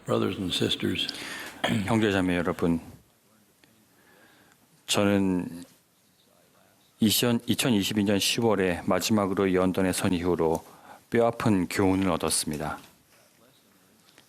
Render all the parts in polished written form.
Brothers and sisters, 형제자매 여러분, 저는 2022년 10월에 마지막으로 런던에 선 이후로 뼈아픈 교훈을 얻었습니다.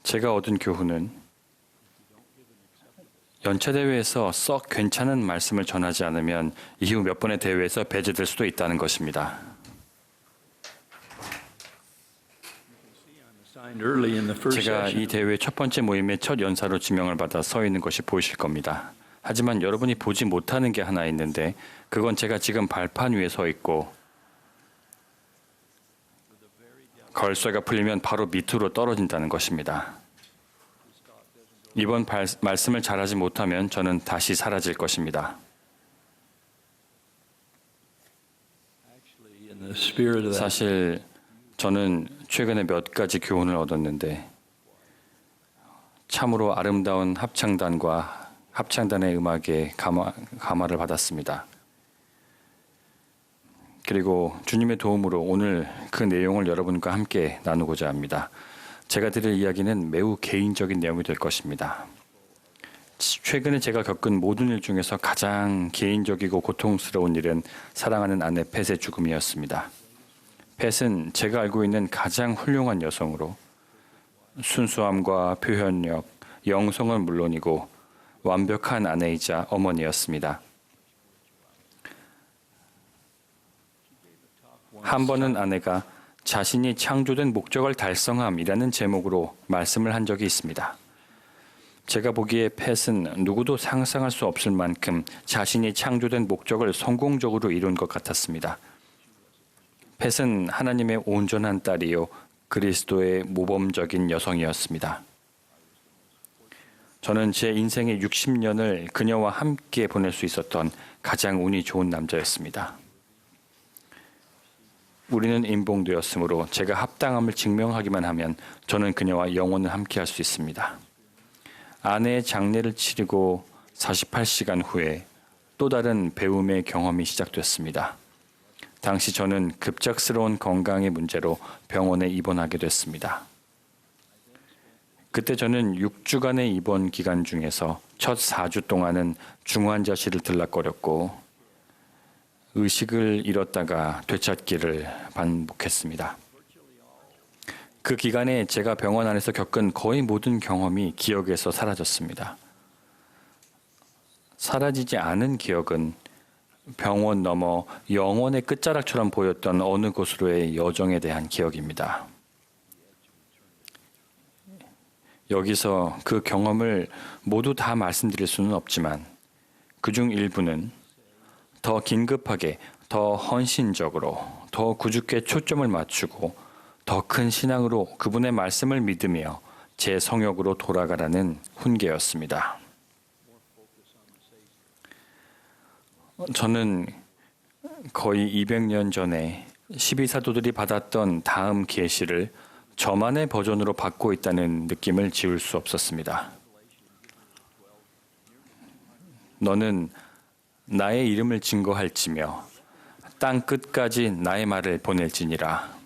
제가 얻은 교훈은 연차 대회에서 썩 괜찮은 말씀을 전하지 않으면 이후 몇 번의 대회에서 배제될 수도 있다는 것입니다. signed early in the first 제가 이 session. 대회 첫 번째 모임의 첫 연사로 지명을 받아 서 있는 것이 보이실 겁니다. 하지만 여러분이 보지 못하는 게 하나 있는데 그건 제가 지금 발판 위에 서 있고 걸쇠가 풀리면 바로 밑으로 떨어진다는 것입니다. 이번 말씀을 잘하지 못하면 저는 다시 사라질 것입니다. In the spirit of that, 사실 저는 최근에 몇 가지 교훈을 얻었는데 참으로 아름다운 합창단과 합창단의 음악에 감화를 받았습니다. 그리고 주님의 도움으로 오늘 그 내용을 여러분과 함께 나누고자 합니다. 제가 드릴 이야기는 매우 개인적인 내용이 될 것입니다. 최근에 제가 겪은 모든 일 중에서 가장 개인적이고 고통스러운 일은 사랑하는 아내 팻의 죽음이었습니다. 팻은 제가 알고 있는 가장 훌륭한 여성으로 순수함과 표현력, 영성은 물론이고 완벽한 아내이자 어머니였습니다. 한 번은 아내가 자신이 창조된 목적을 달성함이라는 제목으로 말씀을 한 적이 있습니다. 제가 보기에 팻은 누구도 상상할 수 없을 만큼 자신이 창조된 목적을 성공적으로 이룬 것 같았습니다. 팻은 하나님의 온전한 딸이요 그리스도의 모범적인 여성이었습니다. 저는 제 인생의 60년을 그녀와 함께 보낼 수 있었던 가장 운이 좋은 남자였습니다. 우리는 임봉되었으므로 제가 합당함을 증명하기만 하면 저는 그녀와 영원을 함께 할 수 있습니다. 아내의 장례를 치르고 48시간 후에 또 다른 배움의 경험이 시작됐습니다. 당시 저는 급작스러운 건강의 문제로 병원에 입원하게 됐습니다. 그때 저는 6주간의 입원 기간 중에서 첫 4주 동안은 중환자실을 들락거렸고 의식을 잃었다가 되찾기를 반복했습니다. 그 기간에 제가 병원 안에서 겪은 거의 모든 경험이 기억에서 사라졌습니다. 사라지지 않은 기억은 병원 너머 영원의 끝자락처럼 보였던 어느 곳으로의 여정에 대한 기억입니다. 여기서 그 경험을 모두 다 말씀드릴 수는 없지만 그중 일부는 더 긴급하게, 더 헌신적으로, 더 굳게 초점을 맞추고 더 큰 신앙으로 그분의 말씀을 믿으며 제 성역으로 돌아가라는 훈계였습니다. 저는 거의 200년 전에 12사도들이 받았던 다음 계시를 저만의 버전으로 받고 있다는 느낌을 지울 수 없었습니다. 너는 나의 이름을 증거할지며 땅 끝까지 나의 말을 보낼지니라.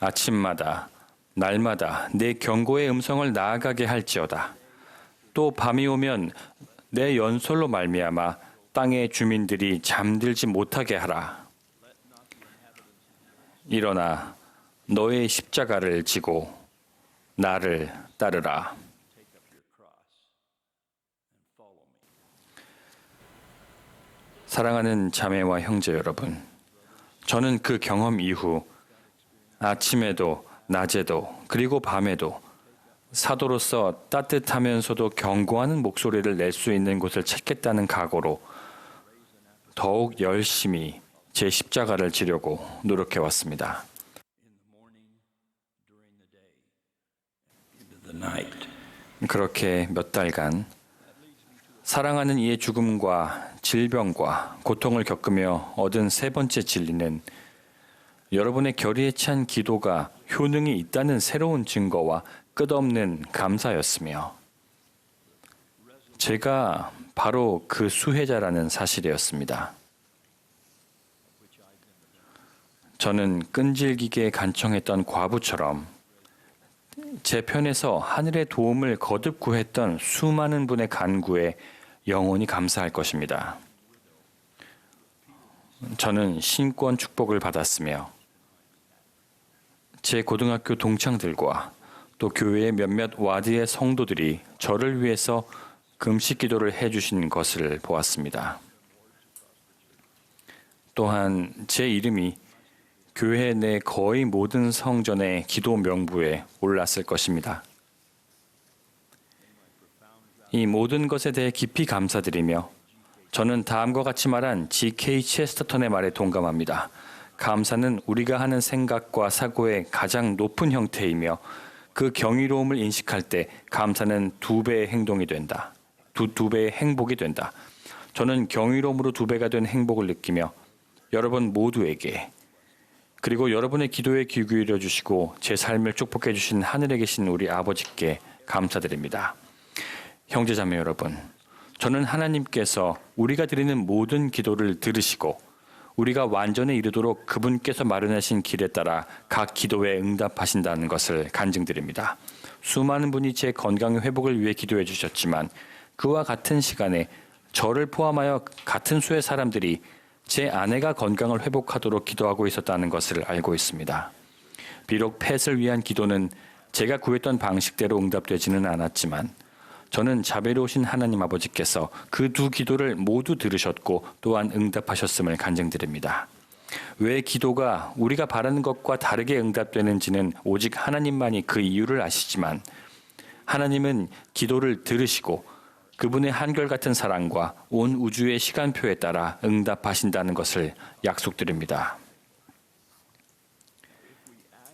아침마다 날마다 내 경고의 음성을 나아가게 할지어다. 또 밤이 오면 내 연설로 말미암아 땅의 주민들이 잠들지 못하게 하라. 일어나 너의 십자가를 지고 나를 따르라. 사랑하는 자매와 형제 여러분, 저는 그 경험 이후 아침에도 낮에도 그리고 밤에도 사도로서 따뜻하면서도 경고하는 목소리를 낼 수 있는 곳을 찾겠다는 각오로 더욱 열심히 제 십자가를 지려고 노력해 왔습니다. 그렇게 몇 달간 사랑하는 이의 죽음과 질병과 고통을 겪으며 얻은 세 번째 진리는 여러분의 결의에 찬 기도가 효능이 있다는 새로운 증거와 끝없는 감사였으며 제가 바로 그 수혜자라는 사실이었습니다. 저는 끈질기게 간청했던 과부처럼 제 편에서 하늘의 도움을 거듭 구했던 수많은 분의 간구에 영원히 감사할 것입니다. 저는 신권 축복을 받았으며 제 고등학교 동창들과 또 교회의 몇몇 와드의 성도들이 저를 위해서 금식 기도를 해주신 것을 보았습니다. 또한 제 이름이 교회 내 거의 모든 성전의 기도 명부에 올랐을 것입니다. 이 모든 것에 대해 깊이 감사드리며 저는 다음과 같이 말한 G.K. 체스터턴의 말에 동감합니다. 감사는 우리가 하는 생각과 사고의 가장 높은 형태이며 그 경이로움을 인식할 때 감사는 두 배의 행동이 된다. 두 배의 행복이 된다. 저는 경이로움으로 두 배가 된 행복을 느끼며 여러분 모두에게 그리고 여러분의 기도에 귀 기울여 주시고 제 삶을 축복해 주신 하늘에 계신 우리 아버지께 감사드립니다. 형제자매 여러분, 저는 하나님께서 우리가 드리는 모든 기도를 들으시고 우리가 완전에 이르도록 그분께서 마련하신 길에 따라 각 기도에 응답하신다는 것을 간증드립니다. 수많은 분이 제 건강의 회복을 위해 기도해 주셨지만 그와 같은 시간에 저를 포함하여 같은 수의 사람들이 제 아내가 건강을 회복하도록 기도하고 있었다는 것을 알고 있습니다. 비록 펫을 위한 기도는 제가 구했던 방식대로 응답되지는 않았지만 저는 자비로우신 하나님 아버지께서 그 두 기도를 모두 들으셨고 또한 응답하셨음을 간증드립니다. 왜 기도가 우리가 바라는 것과 다르게 응답되는지는 오직 하나님만이 그 이유를 아시지만 하나님은 기도를 들으시고 그분의 한결같은 사랑과 온 우주의 시간표에 따라 응답하신다는 것을 약속드립니다.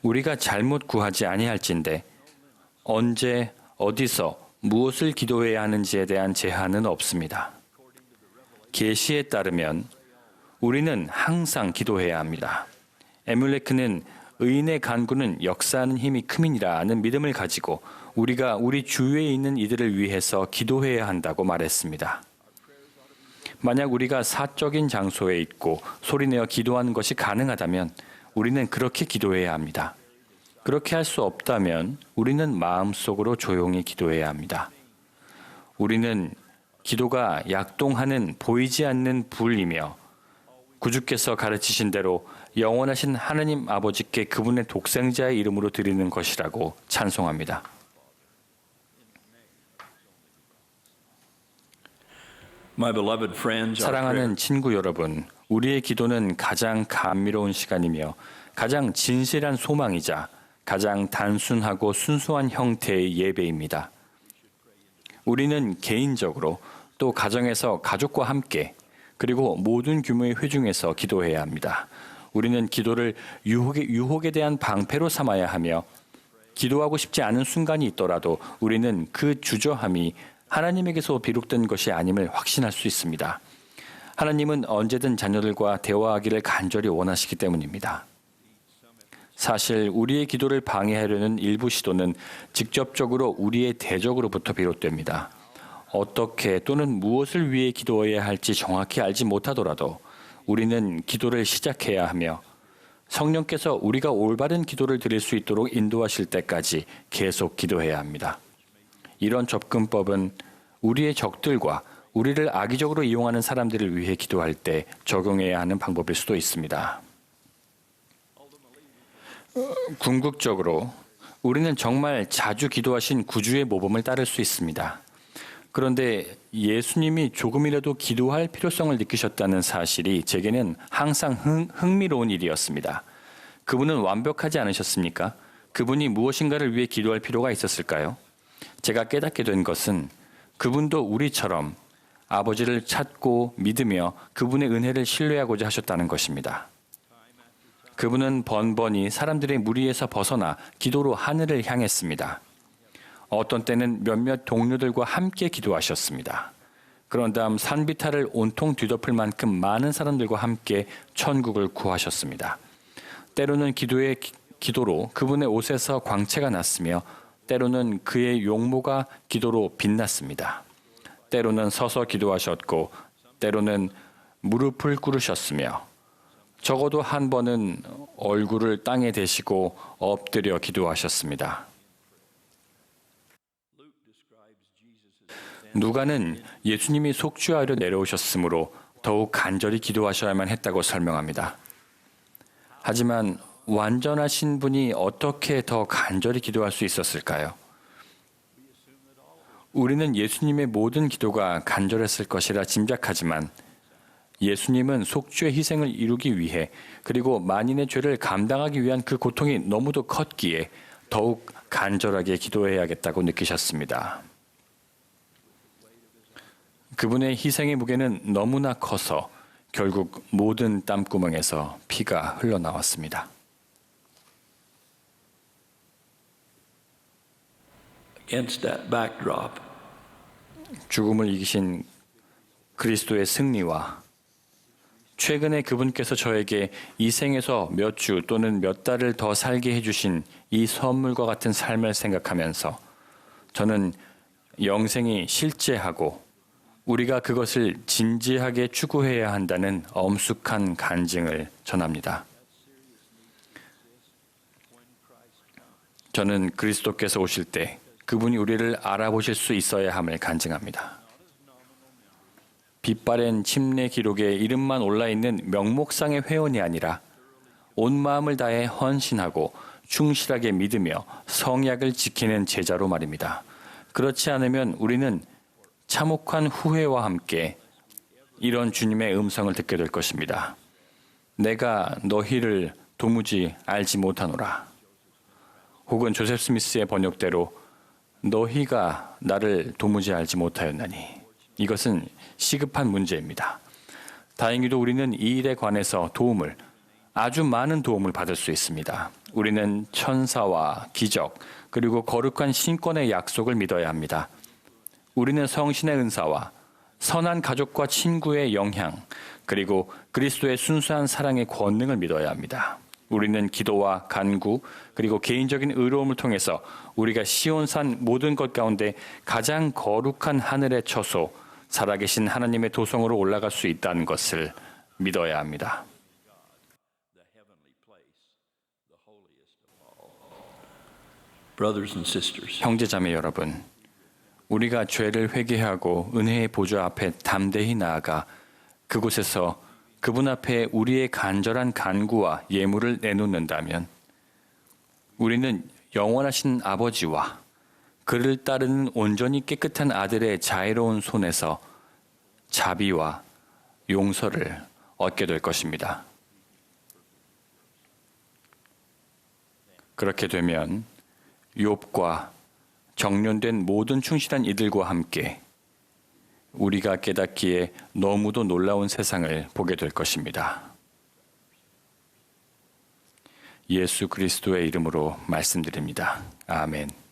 우리가 잘못 구하지 아니할진대 언제 어디서 무엇을 기도해야 하는지에 대한 제한은 없습니다. 계시에 따르면 우리는 항상 기도해야 합니다. 에뮬레크는 의인의 간구는 역사하는 힘이 큼이니라는 믿음을 가지고 우리가 우리 주위에 있는 이들을 위해서 기도해야 한다고 말했습니다. 만약 우리가 사적인 장소에 있고 소리내어 기도하는 것이 가능하다면 우리는 그렇게 기도해야 합니다. 그렇게 할 수 없다면 우리는 마음속으로 조용히 기도해야 합니다. 우리는 기도가 약동하는 보이지 않는 불이며 구주께서 가르치신 대로 영원하신 하나님 아버지께 그분의 독생자의 이름으로 드리는 것이라고 찬송합니다. My beloved friends, our 사랑하는 친구 여러분, 우리의 기도는 가장 감미로운 시간이며 가장 진실한 소망이자 가장 단순하고 순수한 형태의 예배입니다. 우리는 개인적으로 또 가정에서 가족과 함께 그리고 모든 규모의 회중에서 기도해야 합니다. 우리는 기도를 유혹에 대한 방패로 삼아야 하며 기도하고 싶지 않은 순간이 있더라도 우리는 그 주저함이 하나님에게서 비롯된 것이 아님을 확신할 수 있습니다. 하나님은 언제든 자녀들과 대화하기를 간절히 원하시기 때문입니다. 사실 우리의 기도를 방해하려는 일부 시도는 직접적으로 우리의 대적으로부터 비롯됩니다. 어떻게 또는 무엇을 위해 기도해야 할지 정확히 알지 못하더라도 우리는 기도를 시작해야 하며 성령께서 우리가 올바른 기도를 드릴 수 있도록 인도하실 때까지 계속 기도해야 합니다. 이런 접근법은 우리의 적들과 우리를 악의적으로 이용하는 사람들을 위해 기도할 때 적용해야 하는 방법일 수도 있습니다. 궁극적으로 우리는 정말 자주 기도하신 구주의 모범을 따를 수 있습니다. 그런데 예수님이 조금이라도 기도할 필요성을 느끼셨다는 사실이 제게는 항상 흥미로운 일이었습니다. 그분은 완벽하지 않으셨습니까? 그분이 무엇인가를 위해 기도할 필요가 있었을까요? 제가 깨닫게 된 것은 그분도 우리처럼 아버지를 찾고 믿으며 그분의 은혜를 신뢰하고자 하셨다는 것입니다. 그분은 번번이 사람들의 무리에서 벗어나 기도로 하늘을 향했습니다. 어떤 때는 몇몇 동료들과 함께 기도하셨습니다. 그런 다음 산비탈을 온통 뒤덮을 만큼 많은 사람들과 함께 천국을 구하셨습니다. 때로는 기도로 그분의 옷에서 광채가 났으며 때로는 그의 용모가 기도로 빛났습니다. 때로는 서서 기도하셨고 때로는 무릎을 꿇으셨으며 적어도 한 번은 얼굴을 땅에 대시고 엎드려 기도하셨습니다. 누가는 예수님이 속죄하려 내려오셨으므로 더욱 간절히 기도하셔야만 했다고 설명합니다. 하지만 완전하신 분이 어떻게 더 간절히 기도할 수 있었을까요? 우리는 예수님의 모든 기도가 간절했을 것이라 짐작하지만 예수님은 속죄 희생을 이루기 위해 그리고 만인의 죄를 감당하기 위한 그 고통이 너무도 컸기에 더욱 간절하게 기도해야겠다고 느끼셨습니다. 그분의 희생의 무게는 너무나 커서 결국 모든 땀구멍에서 피가 흘러나왔습니다. Against that backdrop, 죽음을 이기신 그리스도의 승리와 최근에 그분께서 저에게 이 생에서 몇 주 또는 몇 달을 더 살게 해주신 이 선물과 같은 삶을 생각하면서 저는 영생이 실제하고 우리가 그것을 진지하게 추구해야 한다는 엄숙한 간증을 전합니다. 저는 그리스도께서 오실 때 그분이 우리를 알아보실 수 있어야 함을 간증합니다. 빛바랜 침례 기록에 이름만 올라있는 명목상의 회원이 아니라 온 마음을 다해 헌신하고 충실하게 믿으며 성약을 지키는 제자로 말입니다. 그렇지 않으면 우리는 참혹한 후회와 함께 이런 주님의 음성을 듣게 될 것입니다. 내가 너희를 도무지 알지 못하노라. 혹은 조셉 스미스의 번역대로 너희가 나를 도무지 알지 못하였나니. 이것은 시급한 문제입니다. 다행히도 우리는 이 일에 관해서 아주 많은 도움을 받을 수 있습니다. 우리는 천사와 기적 그리고 거룩한 신권의 약속을 믿어야 합니다. 우리는 성신의 은사와 선한 가족과 친구의 영향 그리고 그리스도의 순수한 사랑의 권능을 믿어야 합니다. 우리는 기도와 간구 그리고 개인적인 의로움을 통해서 우리가 시온산 모든 것 가운데 가장 거룩한 하늘의 처소 살아계신 하나님의 도성으로 올라갈 수 있다는 것을 믿어야 합니다. brothers and sisters, 형제자매 여러분, 우리가 죄를 회개하고 은혜의 보좌 앞에 담대히 나아가 그곳에서 그분 앞에 우리의 간절한 간구와 예물을 내놓는다면 우리는 영원하신 아버지와 그를 따르는 온전히 깨끗한 아들의 자애로운 손에서 자비와 용서를 얻게 될 것입니다. 그렇게 되면 욥과 정련된 모든 충실한 이들과 함께 우리가 깨닫기에 너무도 놀라운 세상을 보게 될 것입니다. 예수 그리스도의 이름으로 말씀드립니다. 아멘.